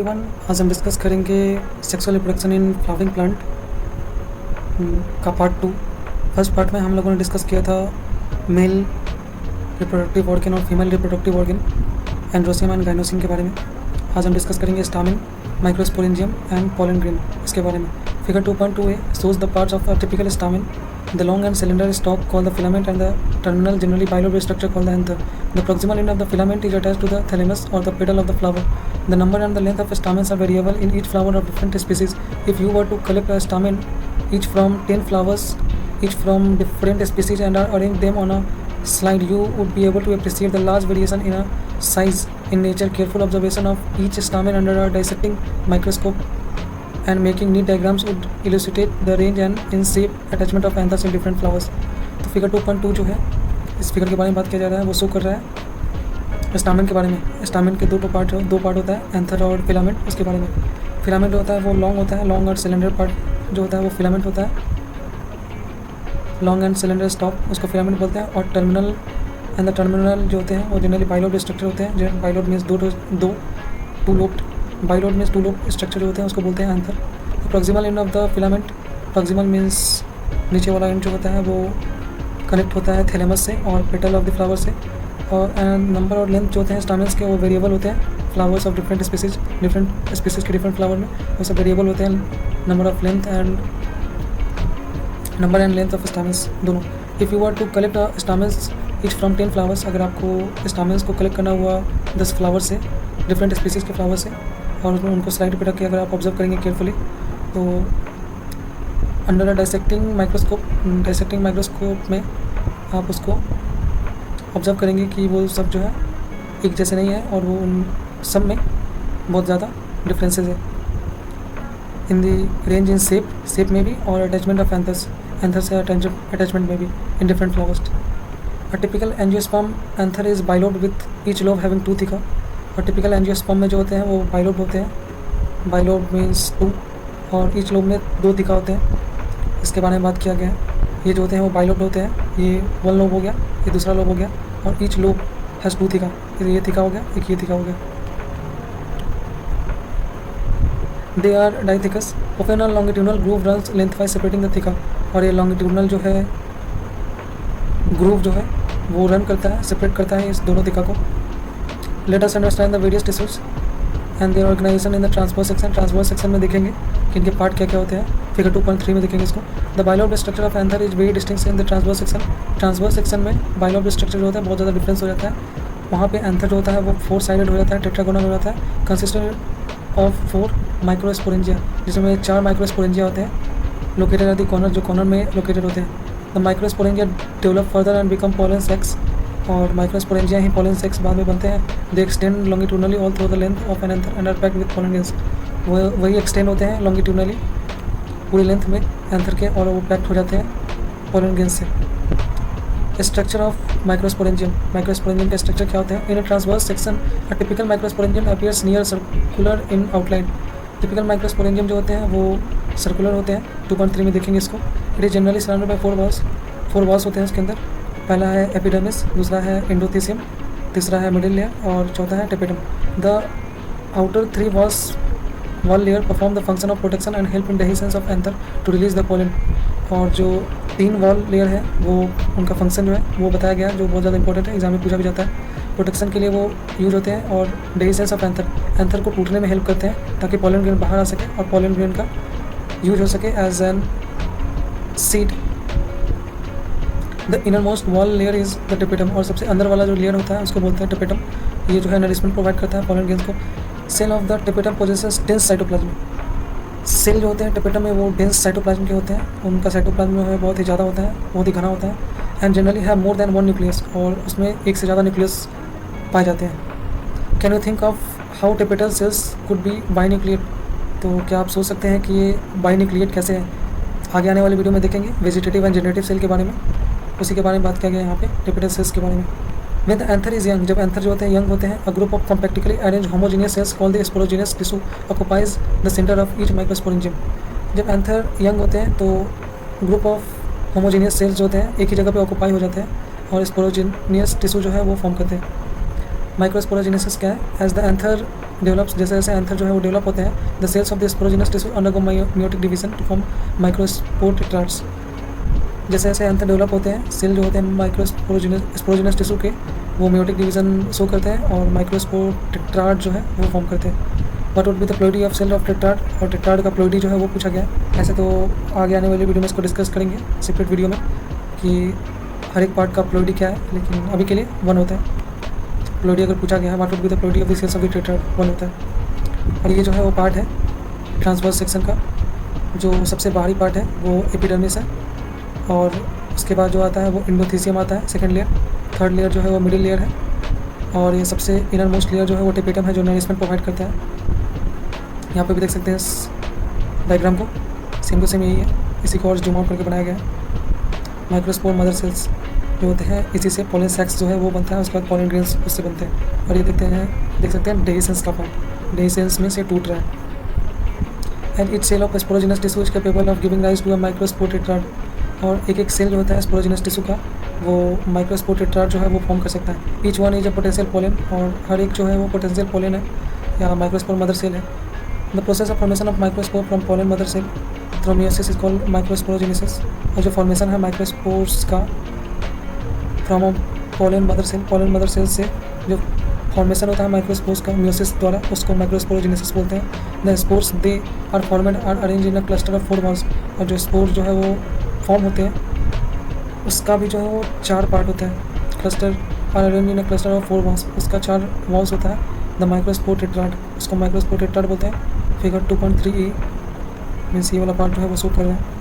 Everyone, आज हम discuss करेंगे sexual reproduction in flowering plant का पार्ट 2। फर्स्ट पार्ट में हम लोगों ने डिस्कस किया था मेल रिप्रोडक्टिव ऑर्गन और female reproductive organ, androecium and gynoecium के बारे में। आज हम डिस्कस करेंगे stamen, microsporangium and pollen grain, इसके बारे में। Figure 2.2a shows the parts of a typical stamen. The long and cylinder stalk called the filament and the terminal generally bilobed structure called the anther. The proximal end of the filament is attached to the thalamus or the petal of the flower. The number and the length of stamens are variable in each flower of different species. If you were to collect a stamen each from 10 flowers, each from different species, and arrange them on a slide, you would be able to appreciate the large variation in a size in nature. Careful observation of each stamen under a dissecting microscope and making neat diagrams would elucidate the range and in shape attachment of anthers in different flowers. तो figure 2.2 जो है, इस figure के बारे में बात किया जा रहा है, वो शो कर रहा है स्टामेन के बारे में। स्टामेन के दो पार्ट होता है, एंथर और फिलामेंट। उसके बारे में फिलामेंट होता है वो लॉन्ग होता है, लॉन्ग और सिलेंडर पार्ट जो होता है वो फिलामेंट होता है। लॉन्ग एंड सिलेंडर स्टॉक उसको फिलामेंट बोलते हैं। और टर्मिनल एंड द टर्मिनल जो होते हैं वो जनरली बाइलोब स्ट्रक्चर होते हैं। Bilobe means two lobed, bilobe means two lobe structure जो होते हैं उसको बोलते हैं anther. Proximal end of the filament, proximal means नीचे वाला एंड जो होता है वो कनेक्ट होता है थैलेमस से और पेटल ऑफ द फ्लावर से। और नंबर और लेंथ जो होते हैं स्टामेंस के वो वेरिएबल होते हैं। फ्लावर्स ऑफ डिफरेंट स्पीसीज के डिफरेंट फ्लावर में वो सब वेरिएबल होते हैं, number of length and number and length of stamens दोनों। If you were to collect stamens each from 10 flowers, अगर आपको स्टामेंस को कलेक्ट करना हुआ 10 फ्लावर से, डिफरेंट स्पीसीज़ के फ्लावर से, और उसमें उनको स्लाइड पे रख के अगर आप ऑब्जर्व करेंगे केयरफुली तो अंडर अ डाइसेक्टिंग माइक्रोस्कोप में आप उसको ऑब्जर्व करेंगे कि वो सब जो है एक जैसे नहीं है और वो उन सब में बहुत ज़्यादा डिफरेंसेस है। इन दी रेंज इन शेप में भी और अटैचमेंट ऑफ एंथर से अटैचमेंट में भी in different flowers. A typical angiosperm anther is bilobed with each lobe having 2 थिका। और टिपिकल एंजियोस्पर्म में जो होते हैं वो बाइलोब होते हैं। बाइलोब मीन्स 2 और ईच लोब में 2 थिका होते हैं। इसके बारे में बात किया गया है। ये जो होते हैं वो बाइलोब होते हैं। ये 1 लोब हो गया, ये दूसरा लोब हो गया, और ईच लोब हैज़ 2 थिका। ये थिका हो गया, एक ये थिका हो गया। They are dithecous. ओपन और longitudinal groove runs lengthwise separating the theca. और ये लॉन्गिट्यूडनल जो है ग्रूव जो है वो रन करता है, सेपरेट करता है इस दोनों थिका को। Let us understand the various tissues and their organization in the transverse section. Transverse section में देखेंगे कि इनके पार्ट क्या क्या होते हैं। फिगर 2.3 में देखेंगे इसको। The bilobed structure of anther is very distinct in the transverse section. Transverse section में bilobed structure जो होता है बहुत ज़्यादा डिफरेंस हो जाता है। वहाँ पे एंथर जो होता है वो 4 साइडेड हो जाता है, टेट्रागोनल हो जाता है, कंसिस्टेंट ऑफ 4 माइक्रोस्पोरेंजिया, जिसमें 4 माइक्रोस्पोरेंजिया होते हैं लोकेटेड एट द कॉर्नर, जो कॉर्नर में लोकेटेड होते हैं। The microsporangia develop further and become pollen sacs. और माइक्रोस्पोरेंजिया ही पोलन सेक्स बाद में बनते हैं। They extend longitudinally all through the length of an anther and are packed with pollen grains. वही एक्सटेंड होते हैं लॉन्गिट्यूडनली पूरी लेंथ में एंथर के, और वो पैक्ड हो जाते हैं पोलन ग्रेन्स से। स्ट्रक्चर ऑफ माइक्रोस्पोरेंजियम, माइक्रोस्पोरेंजियम का स्ट्रक्चर क्या होता है। In a transverse section a typical microsporangium appears near circular in outline. Typical microsporangium जो होते हैं वो सर्कुलर होते हैं। 2.3 में देखेंगे इसको। It is generally surrounded by 4 walls होते हैं उसके अंदर। पहला है एपिडर्मिस, दूसरा है एंडोथीसियम, तीसरा है मिडिल लेयर और चौथा है tapetum. The outer 3 wall layer perform the function of protection and help in dehiscence of anther to release the pollen. और जो 3 वॉल लेयर है वो उनका फंक्शन जो है वो बताया गया, जो बहुत ज़्यादा इंपॉर्टेंट है, एग्जाम में पूछा भी जाता है। प्रोटेक्शन के लिए वो यूज होते हैं और डेहिसेंस ऑफ एंथर को टूटने में हेल्प करते हैं ताकि पोलन ग्रेन बाहर आ सके और पोलन ग्रेन का यूज हो सके as an seed. The inner most wall layer is the tapetum. और सबसे अंदर वाला जो लेयर होता है उसको बोलते हैं टेपेटम। ये जो है नरिशमेंट प्रोवाइड करता है पोलन ग्रेन्स को। Cell of the tapetum possesses dense cytoplasm. Cell जो होते हैं टेपेटम में वो डेंस साइटोप्लाज्म के होते हैं। उनका साइटोप्लाज्म जो है बहुत ही ज़्यादा होता है, बहुत ही घना होता है। And generally have more than 1 nucleus, और उसमें एक से ज़्यादा न्यूक्लियस पाए जाते हैं। Can you think of how tapetal cells could be binucleate. तो क्या आप सोच सकते हैं कि ये बाइन्यूक्लिएट कैसे है। आगे आने वाली वीडियो में देखेंगे वेजिटेटिव एंड जनरेटिव सेल के बारे में, उसी के बारे में बात किया गया यहाँ पे टेपेटल सेल्स के बारे में। When the anther is young, जब एंथर जो होते हैं यंग होते हैं, a group of compactically arrange homogeneous cells called the sporogenous tissue occupies the centre of each microsporangium. जब एंथर यंग होते हैं तो ग्रुप ऑफ होमोजेनियस सेल्स जो होते हैं एक ही जगह पे ऑक्युपाई हो जाते हैं और स्पोरोजेनियस टिश्यू जो है वो फॉर्म करते हैं। माइक्रोस्पोरोजेनेसिस क्या है। एज द एंथर डेवलप्स, जैसे जैसे एंथर जो है वो डेवलप होते हैं, the cells of the sporogenous tissue undergo meiotic division to form microspore tetrads. जैसे जैसे एंथर डेवलप होते हैं, सेल जो होते हैं स्पोरोजिनस टिश्यू के, वो मेयोटिक डिवीजन शो करते हैं और माइक्रोस्पोर टेट्राड जो है वो फॉर्म करते हैं। What would be the ploidy of cell of tetrad, और टेट्राड का प्लोइडी जो है वो पूछा गया है। ऐसे तो आगे आने वाली वीडियो में इसको डिस्कस करेंगे सेपरेट वीडियो में कि हर एक पार्ट का प्लोइडी क्या है, लेकिन अभी के लिए वन होता है प्लोइडी। अगर पूछा गया है what would be the ploidy of the cells of the tetrad, one होता है। और ये जो है वो पार्ट है ट्रांसवर्स सेक्शन का, जो सबसे बाहरी पार्ट है वो एपिडर्मिस है, और उसके बाद जो आता है वो इंडोथीसियम आता है, सेकंड लेयर। थर्ड लेयर जो है वो मिडिल लेयर है, और ये सबसे इनर मोस्ट लेयर जो है वो टेपेटम है, जो नरिशमेंट प्रोवाइड करता है। यहाँ पे भी देख सकते हैं इस डायग्राम को, सेम टू सेम यही है, इसी को और जूम आउट करके बनाया गया है। माइक्रोस्पोर मदर सेल्स जो होते हैं, इसी से पोलन सैक्स जो है वो बनता है, उसके बाद पोलन ग्रेन्स उससे बनते हैं। और ये देख सकते हैं डेहिसेंस का पार्ट, डेहिसेंस में से टूट रहा है। And it cell of sporogenous tissue is capable of giving rise to a microspore tetrad. और एक एक सेल जो होता है स्पोरोजिनस टिश्यू का, वो माइक्रोस्पोर टेट्राड जो है वो फॉर्म कर सकता है। Each one is a potential pollen, और हर एक जो है वो पोटेंशियल पोलन है या माइक्रोस्पोर मदर सेल है। The process of formation of microspore from pollen mother cell through meiosis is called microsporogenesis. और जो फॉर्मेशन है माइक्रोस्पोर्स का फ्रॉम पोलन मदर सेल से जो फॉर्मेशन होता है माइक्रोस्पोर्स का मियोसिस द्वारा, उसको माइक्रोस्पोरोजेनेसिस बोलते हैं। The spores they are formed are arrange in a cluster of 4 walls. और जो स्पोर जो है वो फॉर्म होते हैं, उसका भी जो है वो 4 पार्ट होता है। Cluster are arrange in a cluster of 4 walls, उसका 4 वॉल्स होता है। द माइक्रोस्पोर टेट्राड, उसको माइक्रोस्पोर टेट्राड बोलते हैं। फिगर 2.3 मीन्स ये वाला पार्ट जो है वो शो कर रहा है।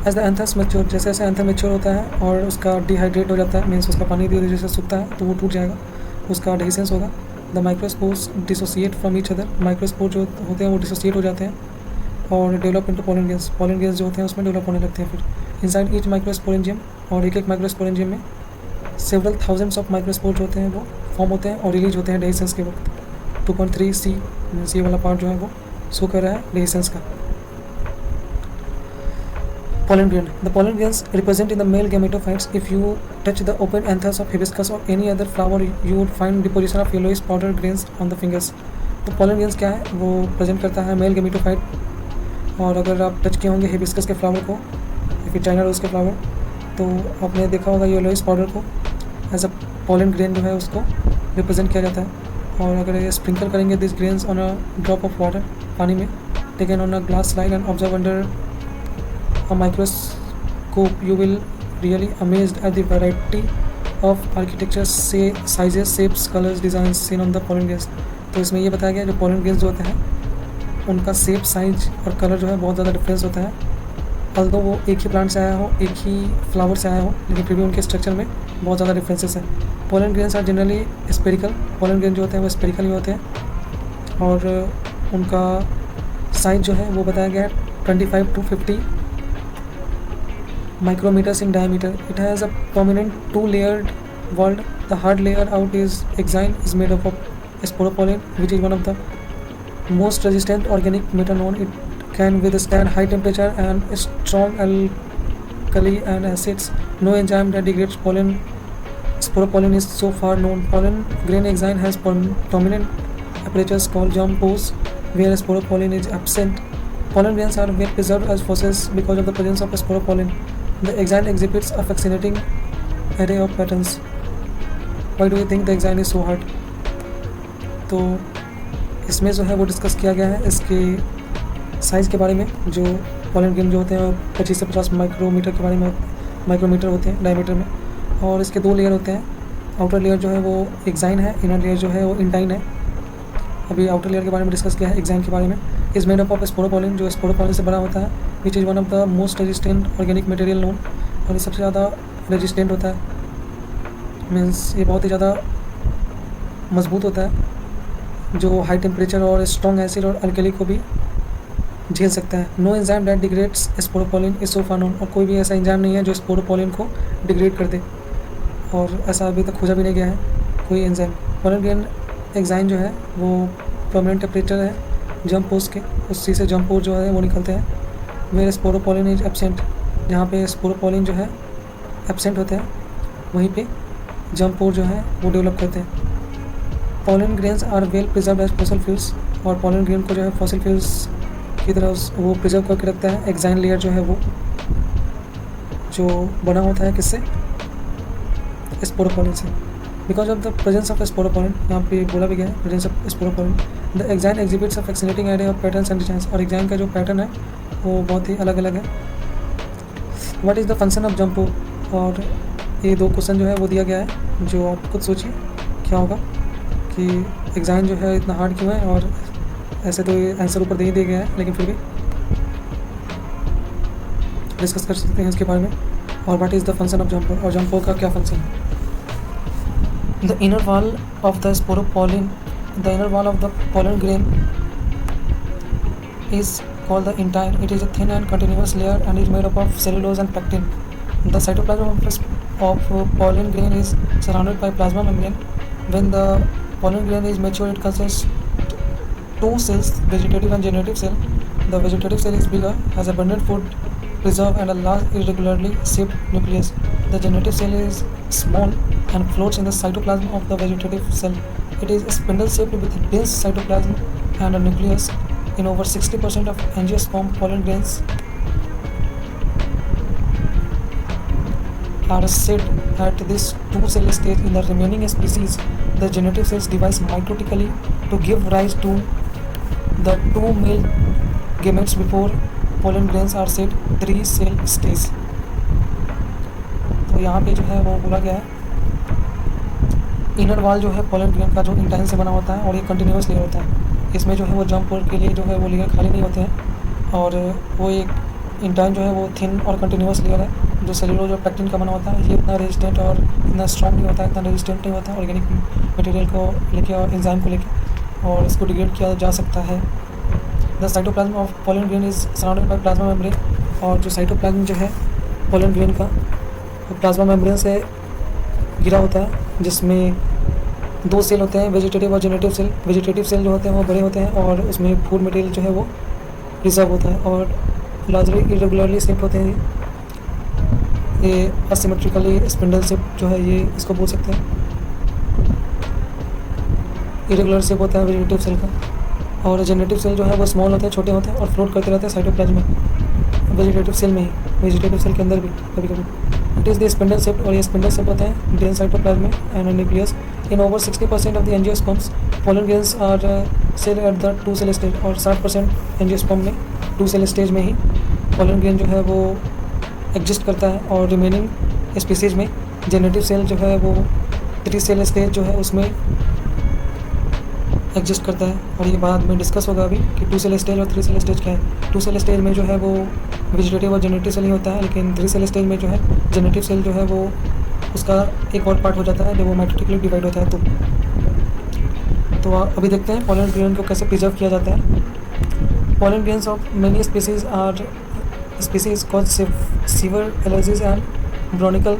एज द एंथस मेच्योर, जैसे जैसे एंथर मेच्योर होता है और उसका डिहाइड्रेट हो जाता है, मीन्स उसका पानी धीरे धीरे से सूखता है तो वो टूट जाएगा, उसका डेहिसेंस होगा। The microspores dissociate from each other, microspore जो होते हैं वो डिसोसिएट हो जाते हैं और develop into pollen grains, pollen grains जो होते हैं उसमें डेवलप होने लगते हैं। फिर इनसाइड ईच माइक्रोस्पोरेंजियम, और एक एक माइक्रोस्पोरेंजियम में सेवरल थाउजेंड्स ऑफ माइक्रोस्पोर जो होते हैं वो फॉर्म होते हैं और रिलीज होते हैं डेहिसेंस के वक्त। 2.3 सी मीन्स ये वाला पार्ट जो है वो शो कर रहा है डेहिसेंस का। Pollen grain. The pollen grains represent in the male gametophytes. If you touch the open anthers of hibiscus or any other flower, you would find deposition of yellowish powder grains on the fingers. तो pollen grains क्या है, वो present करता है mail gametophyte. और अगर आप touch किए होंगे हिबिस्कस के फ्लावर को या फिर चाइना रोज के फ्लावर, तो आपने देखा होगा येलोइश पाउडर को एज अ पोलन ग्रेन जो है उसको रिप्रेजेंट किया जाता है। और अगर ये स्प्रिंकल करेंगे this grains on a drop of water, पानी में, taken on a glass slide and observe under a microscope, you will really amazed at the variety of architecture, say sizes, shapes, colors, designs seen on the pollen grains. तो इसमें ये बताया गया जो pollen grains जो होते हैं उनका शेप, साइज और कलर जो है बहुत ज़्यादा डिफरेंस होता है। अल्दो वो एक ही प्लांट से आया हो, एक ही फ्लावर से आया हो, लेकिन फिर भी उनके स्ट्रक्चर में बहुत ज़्यादा डिफरेंसेस हैं। Pollen grains are generally spherical, pollen grain जो होते हैं वो स्पेरिकल ही होते हैं और उनका साइज जो है वो बताया गया है 25 to 50 micrometers in diameter. It has a prominent 2-layered wall. The hard layer out is exine is made up of sporopollen, which is one of the most resistant organic matter known. It can withstand high temperature and strong alkali and acids. No enzyme that degrades pollen sporopollen is so far known. Pollen grain exine has prominent apertures called germ pores where sporopollen is absent. Pollen grains are well preserved as fossils because of the presence of sporopollen. The exine exhibits a fascinating array of patterns. Why do you think the exine is so hard? तो इसमें जो है वो discuss किया गया है इसके size के बारे में। जो पोलन ग्रेन जो होते हैं 25 से 50 माइक्रोमीटर के बारे में, माइक्रोमीटर होते हैं डायमीटर में। और इसके 2 लेयर होते हैं। आउटर लेयर जो है वो एक्साइन है, इनर लेयर जो है वो इंटाइन है। अभी आउटर लेयर के बारे में डिस्कस किया है। एक्साइन के बारे में is made up of sporopollenin, जो स्पोरोपोलिन से बना होता है, which is one of the most resistant organic material known. और ये सबसे ज़्यादा रेजिस्टेंट होता है, मीन्स ये बहुत ही ज़्यादा मजबूत होता है, जो हाई टेम्परेचर और स्ट्रॉन्ग एसिड और अल्कली को भी झेल सकता है। No enzyme that degrades sporopollenin is so far known, और कोई भी ऐसा एंजाइम नहीं है जो स्पोरोपोलिन को डिग्रेड कर दे, और ऐसा अभी तक खोजा भी नहीं गया है कोई एंजाइम। पोलन ग्रेन एक्साइन जो है वो परमानेंट टेम्परेचर है जम्प पोस्ट के, उसी से जम्प पोस्ट जो है वो निकलते हैं। वेयर स्पोरोपोलिन इज एब्सेंट, जहाँ पे स्पोरोपोलिन जो है एब्सेंट होते हैं वहीं पे जम्प पोस्ट जो है वो डेवलप करते हैं। pollen grains are well preserved as fossil fuels, और pollen grain को जो है fossil fuels की तरह वो प्रिजर्व करके रखता है। एक्साइन लेयर जो है वो जो बना होता है किससे, स्पोरोपोलन से। Because of the presence of sporopollenin, यहाँ पे बोला भी गया है presence of sporopollenin, the exine exhibits a fascinating idea of patterns and designs, और एक्साइन का जो पैटर्न है वो बहुत ही अलग अलग है। What is the function of जंपो, और ये दो क्वेश्चन जो है वो दिया गया है, जो आप खुद सोचिए क्या होगा कि एक्साइन जो है इतना हार्ड क्यों है, और ऐसे तो ये आंसर ऊपर दे ही दिया गया है, लेकिन फिर भी डिस्कस कर सकते हैं इसके बारे में। और what is the function of जंपो, और जंपो का क्या फंक्शन है। The inner wall of the sporopollenin, the inner wall of the pollen grain is called the intine. It is a thin and continuous layer and is made up of cellulose and pectin. The cytoplasm of pollen grain is surrounded by plasma membrane. When the pollen grain is mature, it consists two cells, vegetative and generative cell. The vegetative cell is bigger, has abundant food reserve and a large irregularly shaped nucleus. The generative cell is small and floats in the cytoplasm of the vegetative cell. It is spindle shaped with dense cytoplasm and a nucleus. In over 60% of angiosperm, pollen grains are set at this two-cell stage. In the remaining species, the generative cells divide mitotically to give rise to the two male gametes before pollen grains are set 3-cell stage. तो यहाँ पे जो है वो बोला गया है, inner wall जो है पोलन ग्रेन का जो इंटाइन से बना होता है और ये कंटिन्यूस लेयर होता है। इसमें जो है वो जंप के लिए जो है वो लेयर खाली नहीं होते हैं, और वो एक इंटाइन जो है वो थिन और कंटिन्यूस लेयर है जो सेलुलोज और पैक्टिन का बना होता है। ये इतना रेजिस्टेंट और इतना स्ट्रॉन्ग नहीं होता है, इतना रेजिस्टेंट नहीं होता है ऑर्गेनिक मटेरियल को लेके और एंजाइम को लेके, और इसको डिग्रेड किया जा सकता है। The cytoplasm of pollen grain is surrounded by plasma membrane, और जो साइटोप्लाज्म जो है पोलन ग्रेन का वो प्लाज्मा मेम्ब्रेन से घिरा होता है, जिसमें दो सेल होते हैं, वेजिटेटिव और जेनेटिव सेल। वेजिटेटिव सेल जो होते हैं वो बड़े होते हैं और उसमें फूड मटेरियल जो है वो रिजर्व होता है, और लार्जली इरेगुलरली शेप होते हैं। ये असिमेट्रिकली स्पिंडल शेप जो है ये इसको बोल सकते हैं, इरेगुलर शेप होता है वेजिटेटिव सेल का। और जेनेटिव सेल जो है वो स्मॉल होते हैं, छोटे होते हैं और फ्लोट करते रहते हैं साइटोप्लाज्म में, वेजिटेटिव सेल में ही, वेजिटेटिव सेल के अंदर भी कभी कभी। It is the spindle shape, और ये स्पिंडल शेप होते हैं dense cytoplasm and nucleus. In over 60% of the angiosperms pollen grains are cell at the 2-cell stage, और 60% एंजियोस्पर्म में 2-cell स्टेज में ही पोलन ग्रेन जो है वो एग्जिस्ट करता है। और रिमेनिंग स्पीसीज में जेनेटिव सेल जो है वो 3-cell स्टेज जो है उसमें एग्जिस्ट करता है, और ये बाद में डिस्कस होगा अभी कि 2-cell स्टेज और 3-cell स्टेज क्या है। 2-cell स्टेज में जो है वो वेजिटेटिव और जेनेटिव सेल ही होता है, लेकिन 3-cell स्टेज में जो है जेनेटिव सेल जो है वो उसका एक और पार्ट हो जाता है जब वो माइटोटिकली डिवाइड होता है। तो अभी देखते हैं पोलन ग्रेन को कैसे प्रिजर्व किया जाता है। Pollen grains of many species cause severe allergies and bronchial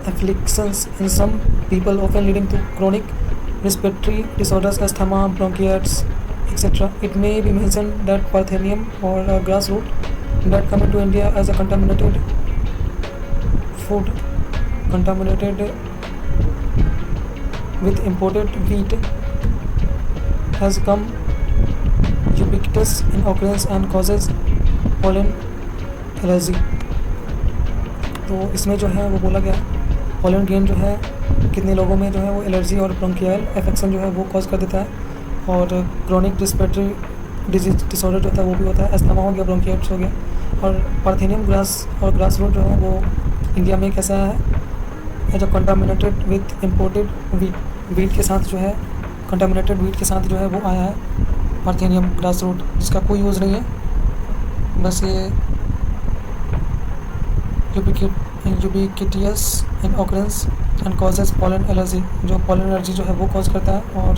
afflictions in some people, often leading to chronic respiratory disorders, asthma, bronchitis, etc. It may be mentioned that Parthenium, or a grass root that come into India as a contaminated food, contaminated with imported wheat, has become ubiquitous in occurrence and causes pollen allergy. तो इसमें जो है वो बोला गया pollen grain जो है कितने लोगों में जो है वो एलर्जी और ब्रोंकियल एफेक्शन जो है वो कॉज कर देता है, और क्रोनिक रिस्पिरेटरी डिजीज डिसऑर्डर जो होता है वो भी होता है, अस्थमा हो गया, ब्रोंकियाइटिस हो गया। और पार्थेनियम ग्रास और ग्रास रूट जो है वो इंडिया में कैसा है, जो कंटामिनेटेड विथ इम्पोर्टेड वीट के साथ जो है, कंटामिनेटेड वीट के साथ जो है वो आया है पार्थेनियम ग्रास रूट, जिसका कोई यूज़ नहीं है, बस ये ubiquitous in occurrence and causes pollen allergy, जो पोलन एलर्जी जो है वो कॉज करता है। और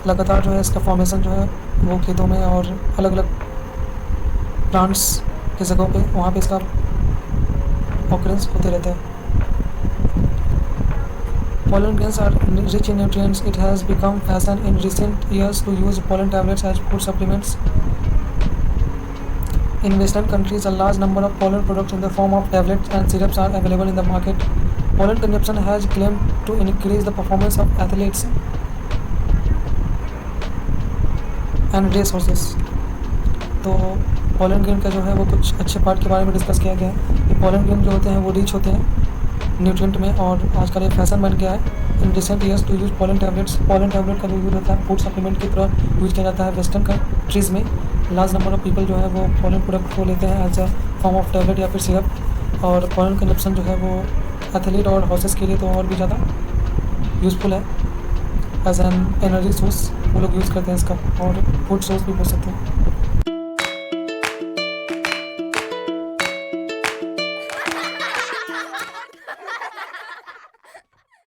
लगातार जो है इसका फॉर्मेशन जो है वो खेतों में और अलग अलग प्लांट्स की जगहों पे वहाँ पे इसका ऑकरेंस होते रहता है। Pollen grains are rich in nutrients. It has become fashion in recent years to use pollen tablets as food supplements. In Western countries, a large number of pollen products in the form of tablets and syrups are available in the market. pollen consumption has claimed to increase the performance of athletes and race horses. तो pollen grain का जो है वो कुछ अच्छे part के बारे में डिस्कस किया गया है। ये पोलन ग्रेन जो होते हैं वो रिच होते हैं न्यूट्रिएंट में, और आजकल ये फैशन बन गया है in recent years to use pollen tablets. Pollen tablet का जो यूज़ होता है फूड सप्लीमेंट की तरह यूज़ किया जाता है वेस्टर्न कंट्रीज़ में। लार्ज नंबर ऑफ पीपल जो है वो पोलन प्रोडक्ट को लेते हैं as a form of tablet या फिर सिरप। और पोलन कंजप्शन जो है वो एथलीट और हॉर्सेस के लिए तो और भी ज़्यादा यूज़फुल है एज एन एनर्जी सोर्स। वो लोग यूज़ करते हैं इसका, और फूड सोर्स भी बोल सकते हैं।